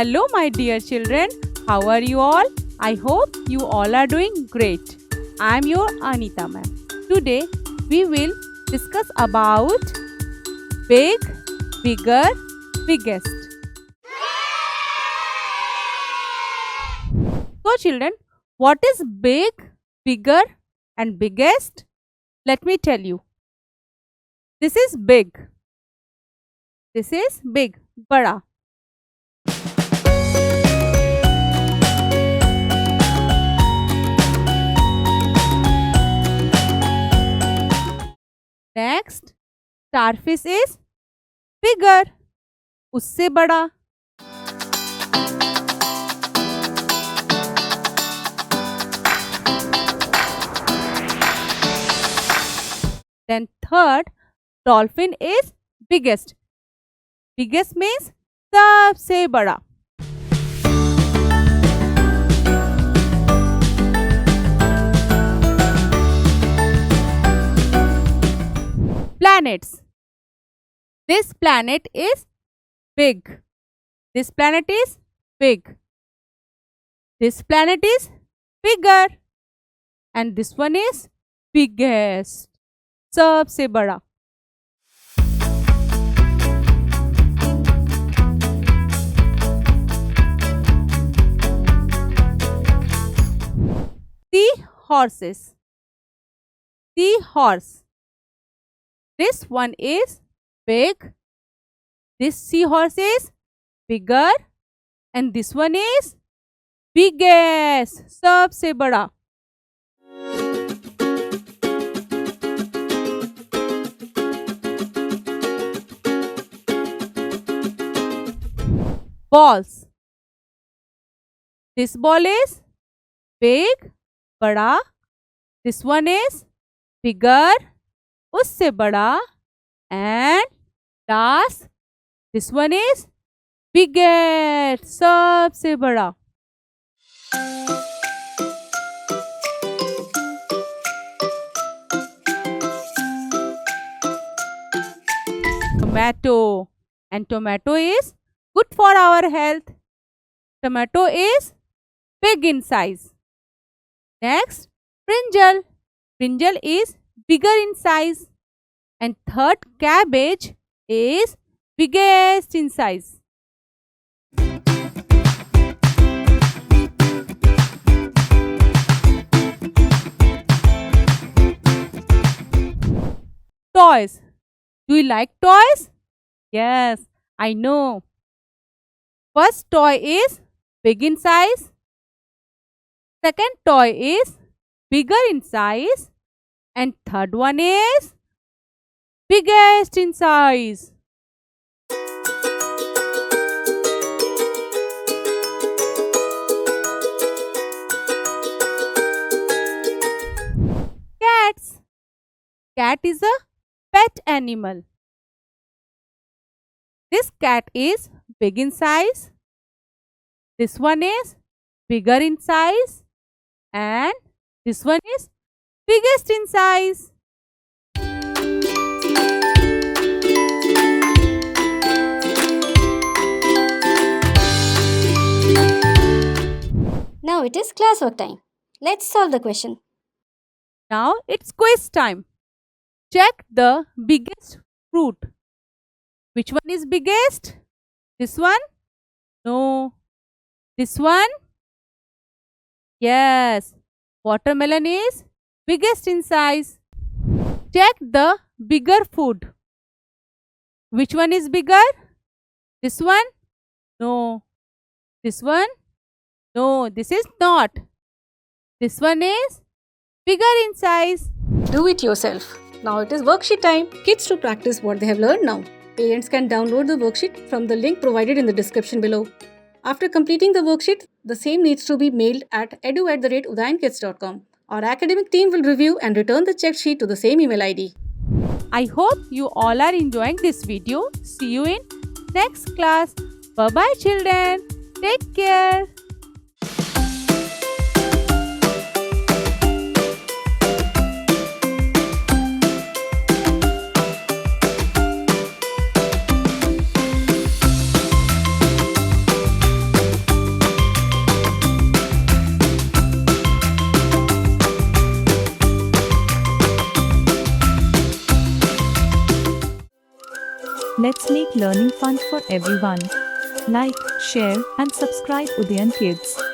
Hello, my dear children. How are you all? I hope you all are doing great. I am your Anita ma'am. Today we will discuss about big, bigger, biggest. So, children, what is big, bigger, and biggest? Let me tell you. This is big. This is big, bada. Next, starfish is bigger, उससे बड़ा. Then third, dolphin is biggest. Biggest means सबसे बड़ा. Planets. This planet is big. This planet is big. This planet is bigger. And this one is biggest. सबसे बड़ा. Seahorses. Seahorse. This one is big. This seahorse is bigger. And this one is biggest. सबसे बड़ा. Balls. This ball is big, बड़ा. This one is bigger, उससे बड़ा. And last, this one is biggest, सबसे बड़ा. Tomato. And tomato is good for our health. Tomato is big in size. Next, brinjal. Brinjal is bigger in size. And third, cabbage is biggest in size. Toys. Do you like toys? Yes, I know. First toy is big in size. Second toy is bigger in size. And third one is biggest in size. Cats. Cat is a pet animal. This cat is big in size. This one is bigger in size. And this one is biggest in size. Now it is classwork time. Let's solve the question. Now it's quiz time. Check the biggest fruit. Which one is biggest? This one? No. This one? Yes. Watermelon is biggest in size. Check the bigger food. Which one is bigger? This one? No. This one? No, this is not. This one is bigger in size. Do it yourself. Now it is worksheet time. Kids to practice what they have learned now. Parents can download the worksheet from the link provided in the description below. After completing the worksheet, the same needs to be mailed at edu@udayankidz.com. Our academic team will review and return the checked sheet to the same email ID. I hope you all are enjoying this video. See you in next class. Bye-bye children. Take care. Let's make learning fun for everyone. Like, share, and subscribe Udayan Kids.